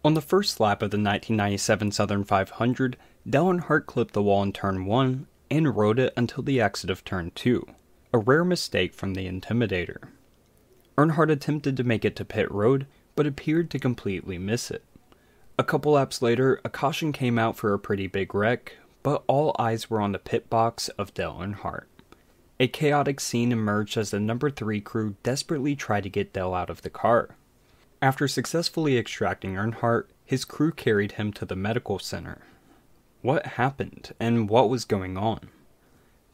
On the first lap of the 1997 Southern 500, Dale Earnhardt clipped the wall in Turn 1 and rode it until the exit of Turn 2, a rare mistake from the Intimidator. Earnhardt attempted to make it to pit road, but appeared to completely miss it. A couple laps later, a caution came out for a pretty big wreck, but all eyes were on the pit box of Dale Earnhardt. A chaotic scene emerged as the number 3 crew desperately tried to get Dale out of the car. After successfully extracting Earnhardt, his crew carried him to the medical center. What happened, and what was going on?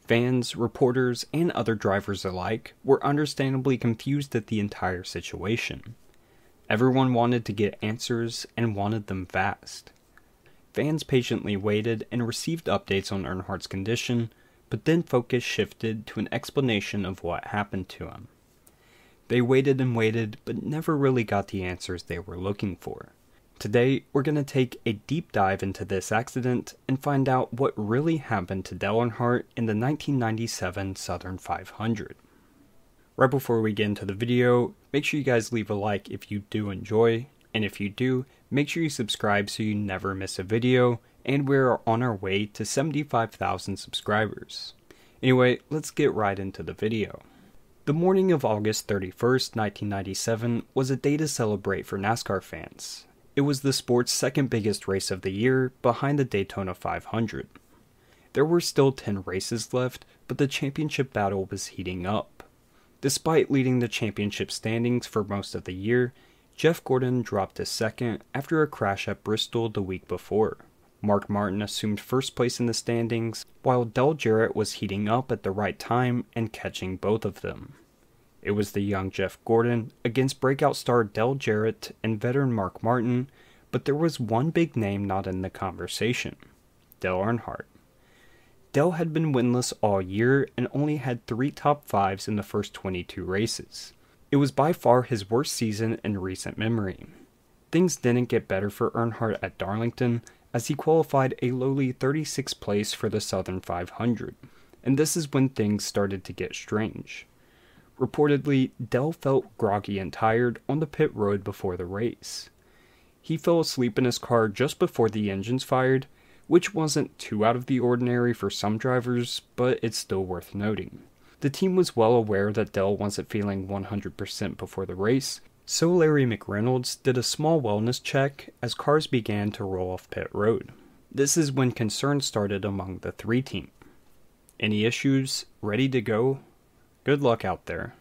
Fans, reporters, and other drivers alike were understandably confused at the entire situation. Everyone wanted to get answers and wanted them fast. Fans patiently waited and received updates on Earnhardt's condition, but then focus shifted to an explanation of what happened to him. They waited and waited, but never really got the answers they were looking for. Today, we're going to take a deep dive into this accident and find out what really happened to Dale Earnhardt in the 1997 Southern 500. Right before we get into the video, make sure you guys leave a like if you do enjoy, and if you do, make sure you subscribe so you never miss a video, and we're on our way to 75,000 subscribers. Anyway, let's get right into the video. The morning of August 31st, 1997 was a day to celebrate for NASCAR fans. It was the sport's second biggest race of the year, behind the Daytona 500. There were still 10 races left, but the championship battle was heating up. Despite leading the championship standings for most of the year, Jeff Gordon dropped to second after a crash at Bristol the week before. Mark Martin assumed first place in the standings, while Dale Jarrett was heating up at the right time and catching both of them. It was the young Jeff Gordon against breakout star Dale Jarrett and veteran Mark Martin, but there was one big name not in the conversation: Dale Earnhardt. Dale had been winless all year and only had 3 top 5s in the first 22 races. It was by far his worst season in recent memory. Things didn't get better for Earnhardt at Darlington, as he qualified a lowly 36th place for the Southern 500, and this is when things started to get strange. Reportedly, Dale felt groggy and tired on the pit road before the race. He fell asleep in his car just before the engines fired, which wasn't too out of the ordinary for some drivers, but it's still worth noting. The team was well aware that Dale wasn't feeling 100% before the race, so Larry McReynolds did a small wellness check as cars began to roll off pit road. This is when concern started among the 3 team. Any issues? Ready to go? Good luck out there.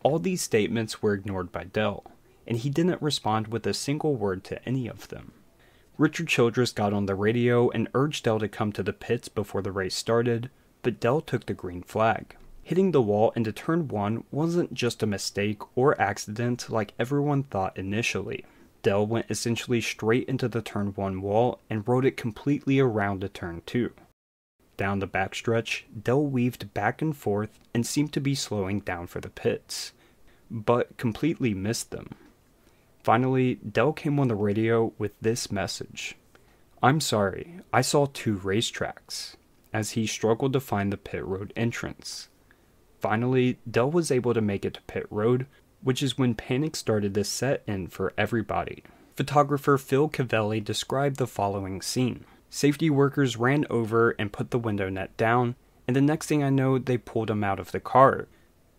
All these statements were ignored by Dale, and he didn't respond with a single word to any of them. Richard Childress got on the radio and urged Dale to come to the pits before the race started, but Dale took the green flag. Hitting the wall into Turn 1 wasn't just a mistake or accident like everyone thought initially. Dale went essentially straight into the Turn 1 wall and rode it completely around to Turn 2. Down the backstretch, Dale weaved back and forth and seemed to be slowing down for the pits, but completely missed them. Finally, Dale came on the radio with this message: "I'm sorry, I saw 2 racetracks," as he struggled to find the pit road entrance. Finally, Dale was able to make it to pit road, which is when panic started to set in for everybody. Photographer Phil Cavelli described the following scene. Safety workers ran over and put the window net down, and the next thing I know, they pulled him out of the car.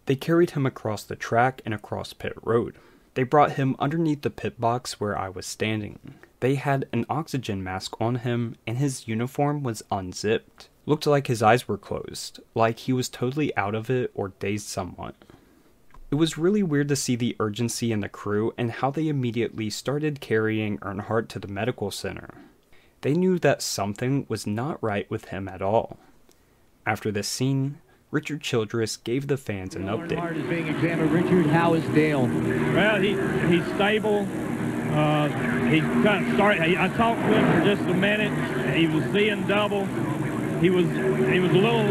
They carried him across the track and across pit road. They brought him underneath the pit box where I was standing. They had an oxygen mask on him, and his uniform was unzipped. Looked like his eyes were closed, like he was totally out of it or dazed somewhat. It was really weird to see the urgency in the crew and how they immediately started carrying Earnhardt to the medical center. They knew that something was not right with him at all. After this scene, Richard Childress gave the fans an update. Earnhart is being examined. Richard, how is Dale? Well, he's stable. He kind of started. I talked to him for just a minute. He was seeing double. He was a little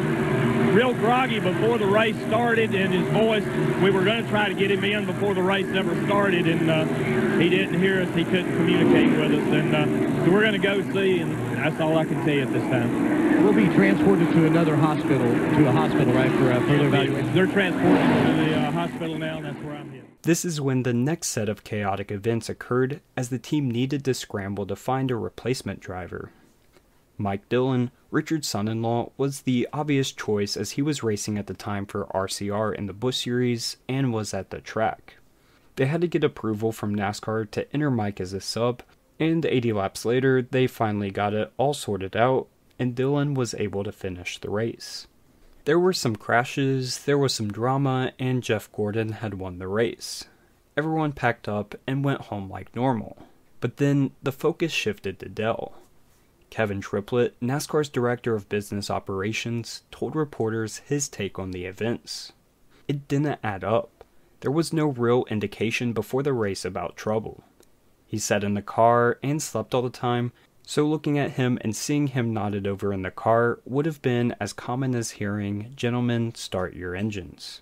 real groggy before the race started, and his voice. We were going to try to get him in before the race ever started, and he didn't hear us. He couldn't communicate with us, and so we're going to go see. And That's all I can tell you at this time. We'll be transported to another hospital, right, for further evaluation. They're transporting to the hospital now, and that's where I'm headed. This is when the next set of chaotic events occurred, as the team needed to scramble to find a replacement driver. Mike Dillon, Richard's son-in-law, was the obvious choice as he was racing at the time for RCR in the Busch Series and was at the track. They had to get approval from NASCAR to enter Mike as a sub, and 80 laps later, they finally got it all sorted out, and Dillon was able to finish the race. There were some crashes, there was some drama, and Jeff Gordon had won the race. Everyone packed up and went home like normal. But then the focus shifted to Dale. Kevin Triplett, NASCAR's Director of Business Operations, told reporters his take on the events. It didn't add up. There was no real indication before the race about trouble. He sat in the car and slept all the time, so looking at him and seeing him nodded over in the car would have been as common as hearing, "Gentlemen, start your engines."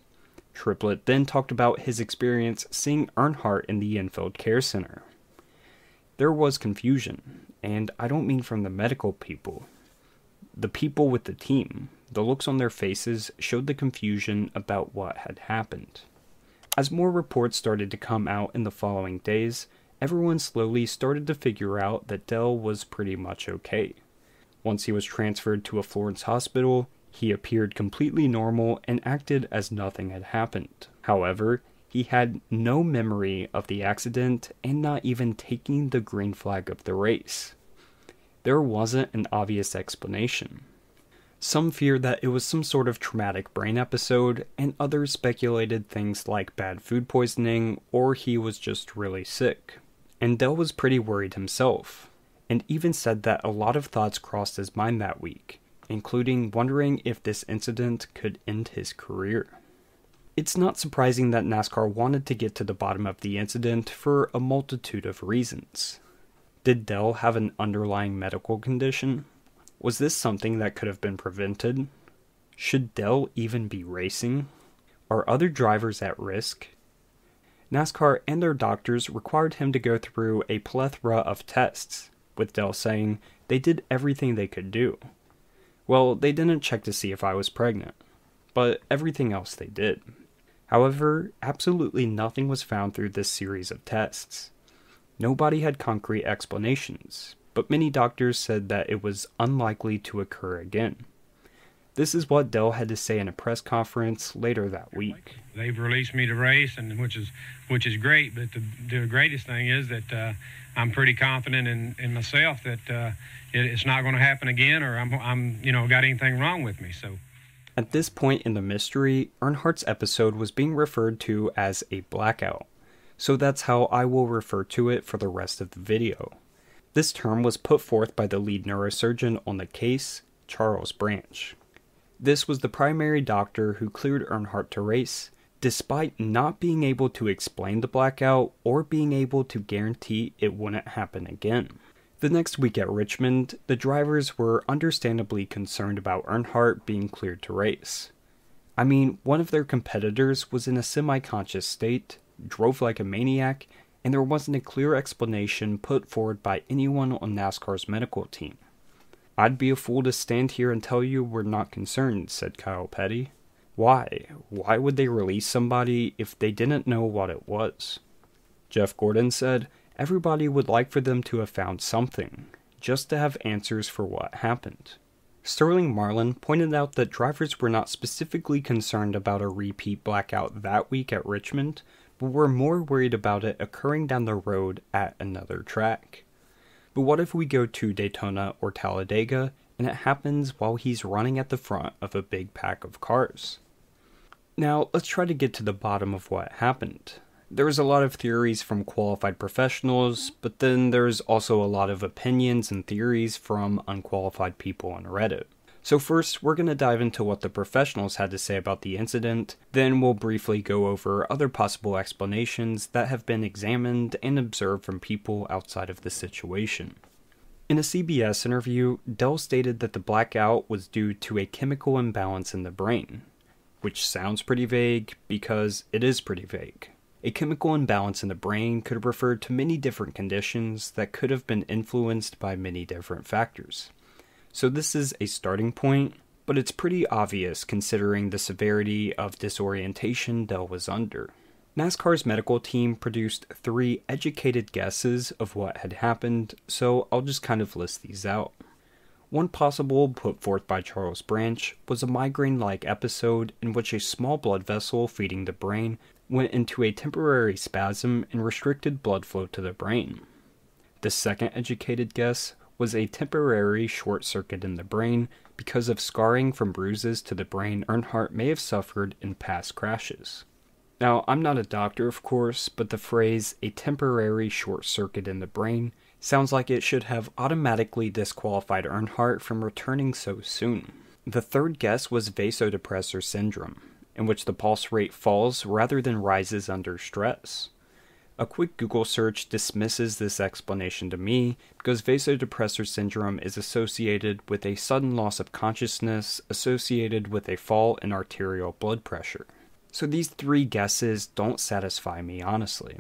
Triplett then talked about his experience seeing Earnhardt in the infield care center. There was confusion, and I don't mean from the medical people. The people with the team, the looks on their faces showed the confusion about what had happened. As more reports started to come out in the following days, everyone slowly started to figure out that Dale was pretty much okay. Once he was transferred to a Florence hospital, he appeared completely normal and acted as nothing had happened. However, he had no memory of the accident and not even taking the green flag of the race. There wasn't an obvious explanation. Some feared that it was some sort of traumatic brain episode, and others speculated things like bad food poisoning or he was just really sick. And Dale was pretty worried himself, and even said that a lot of thoughts crossed his mind that week, including wondering if this incident could end his career. It's not surprising that NASCAR wanted to get to the bottom of the incident for a multitude of reasons. Did Dale have an underlying medical condition? Was this something that could have been prevented? Should Dale even be racing? Are other drivers at risk? NASCAR and their doctors required him to go through a plethora of tests, with Dale saying they did everything they could do. Well, they didn't check to see if I was pregnant, but everything else they did. However, absolutely nothing was found through this series of tests. Nobody had concrete explanations, but many doctors said that it was unlikely to occur again. This is what Dale had to say in a press conference later that week. They've released me to race, and which is great. But the greatest thing is that I'm pretty confident in myself that it's not going to happen again, or I'm got anything wrong with me. So, at this point in the mystery, Earnhardt's episode was being referred to as a blackout, so that's how I will refer to it for the rest of the video. This term was put forth by the lead neurosurgeon on the case, Charles Branch. This was the primary doctor who cleared Earnhardt to race, despite not being able to explain the blackout or being able to guarantee it wouldn't happen again. The next week at Richmond, the drivers were understandably concerned about Earnhardt being cleared to race. I mean, one of their competitors was in a semi-conscious state, drove like a maniac, and there wasn't a clear explanation put forward by anyone on NASCAR's medical team. "I'd be a fool to stand here and tell you we're not concerned," said Kyle Petty. Why? Why would they release somebody if they didn't know what it was? Jeff Gordon said, everybody would like for them to have found something, just to have answers for what happened. Sterling Marlin pointed out that drivers were not specifically concerned about a repeat blackout that week at Richmond, but were more worried about it occurring down the road at another track. But what if we go to Daytona or Talladega, and it happens while he's running at the front of a big pack of cars? Now, let's try to get to the bottom of what happened. There's a lot of theories from qualified professionals, but then there's also a lot of opinions and theories from unqualified people on Reddit. So first, we're going to dive into what the professionals had to say about the incident, then we'll briefly go over other possible explanations that have been examined and observed from people outside of the situation. In a CBS interview, Dale stated that the blackout was due to a chemical imbalance in the brain, which sounds pretty vague because it is pretty vague. A chemical imbalance in the brain could have referred to many different conditions that could have been influenced by many different factors. So this is a starting point, but it's pretty obvious considering the severity of disorientation Dale was under. NASCAR's medical team produced 3 educated guesses of what had happened, so I'll just kind of list these out. One possible put forth by Charles Branch was a migraine-like episode in which a small blood vessel feeding the brain went into a temporary spasm and restricted blood flow to the brain. The second educated guess was a temporary short circuit in the brain because of scarring from bruises to the brain Earnhardt may have suffered in past crashes. Now, I'm not a doctor, of course, but the phrase, a temporary short circuit in the brain, sounds like it should have automatically disqualified Earnhardt from returning so soon. The third guess was vasodepressor syndrome, in which the pulse rate falls rather than rises under stress. A quick Google search dismisses this explanation to me because vasodepressor syndrome is associated with a sudden loss of consciousness associated with a fall in arterial blood pressure. So these 3 guesses don't satisfy me, honestly.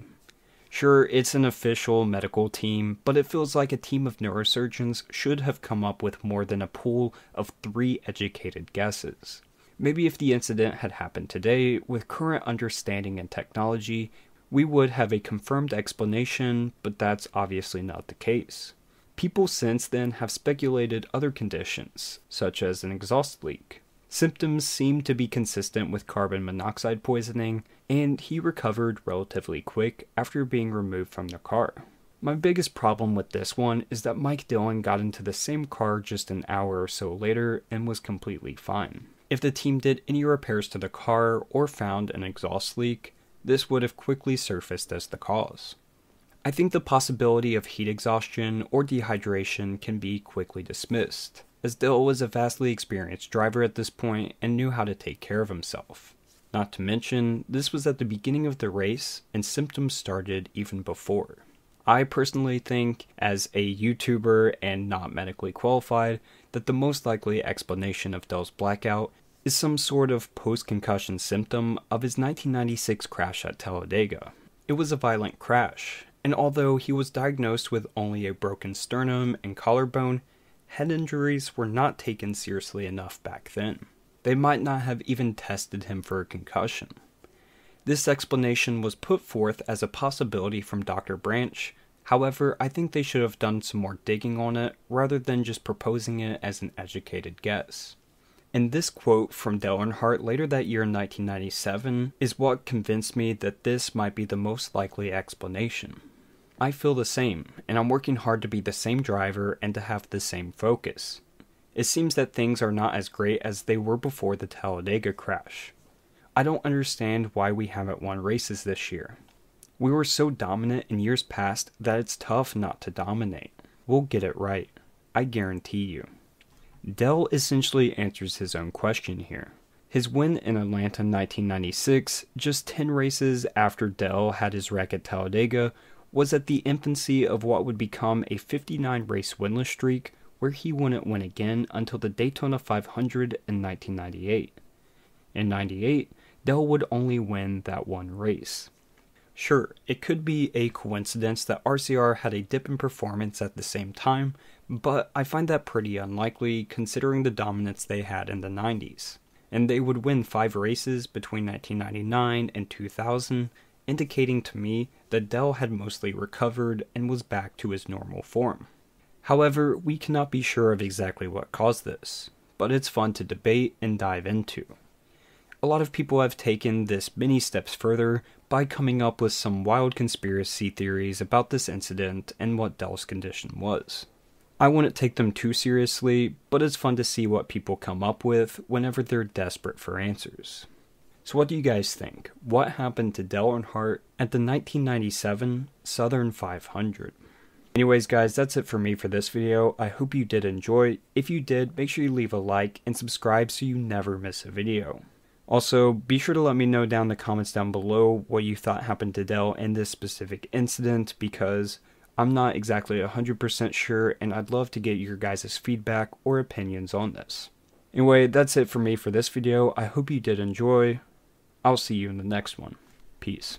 Sure, it's an official medical team, but it feels like a team of neurosurgeons should have come up with more than a pool of 3 educated guesses. Maybe if the incident had happened today, with current understanding and technology, we would have a confirmed explanation, but that's obviously not the case. People since then have speculated other conditions, such as an exhaust leak. Symptoms seem to be consistent with carbon monoxide poisoning, and he recovered relatively quick after being removed from the car. My biggest problem with this one is that Mike Dillon got into the same car just an hour or so later and was completely fine. If the team did any repairs to the car or found an exhaust leak, this would have quickly surfaced as the cause. I think the possibility of heat exhaustion or dehydration can be quickly dismissed, as Dale was a vastly experienced driver at this point and knew how to take care of himself. Not to mention, this was at the beginning of the race and symptoms started even before. I personally think, as a YouTuber and not medically qualified, that the most likely explanation of Dale's blackout is some sort of post-concussion symptom of his 1996 crash at Talladega. It was a violent crash, and although he was diagnosed with only a broken sternum and collarbone, head injuries were not taken seriously enough back then. They might not have even tested him for a concussion. This explanation was put forth as a possibility from Dr. Branch. However, I think they should have done some more digging on it rather than just proposing it as an educated guess. And this quote from Dale Earnhardt later that year in 1997 is what convinced me that this might be the most likely explanation. I feel the same, and I'm working hard to be the same driver and to have the same focus. It seems that things are not as great as they were before the Talladega crash. I don't understand why we haven't won races this year. We were so dominant in years past that it's tough not to dominate. We'll get it right. I guarantee you. Dale essentially answers his own question here. His win in Atlanta in 1996, just 10 races after Dale had his wreck at Talladega, was at the infancy of what would become a 59-race winless streak where he wouldn't win again until the Daytona 500 in 1998. In 98, Dale would only win that one race. Sure, it could be a coincidence that RCR had a dip in performance at the same time, but I find that pretty unlikely considering the dominance they had in the 90s. And they would win 5 races between 1999 and 2000, indicating to me that Dale had mostly recovered and was back to his normal form. However, we cannot be sure of exactly what caused this, but it's fun to debate and dive into. A lot of people have taken this many steps further by coming up with some wild conspiracy theories about this incident and what Dale's condition was. I wouldn't take them too seriously, but it's fun to see what people come up with whenever they're desperate for answers. So what do you guys think? What happened to Dale Earnhardt at the 1997 Southern 500? Anyways guys, that's it for me for this video. I hope you did enjoy. If you did, make sure you leave a like and subscribe so you never miss a video. Also, be sure to let me know down in the comments down below what you thought happened to Dale in this specific incident, because I'm not exactly 100% sure and I'd love to get your guys' feedback or opinions on this. Anyway, that's it for me for this video. I hope you did enjoy. I'll see you in the next one. Peace.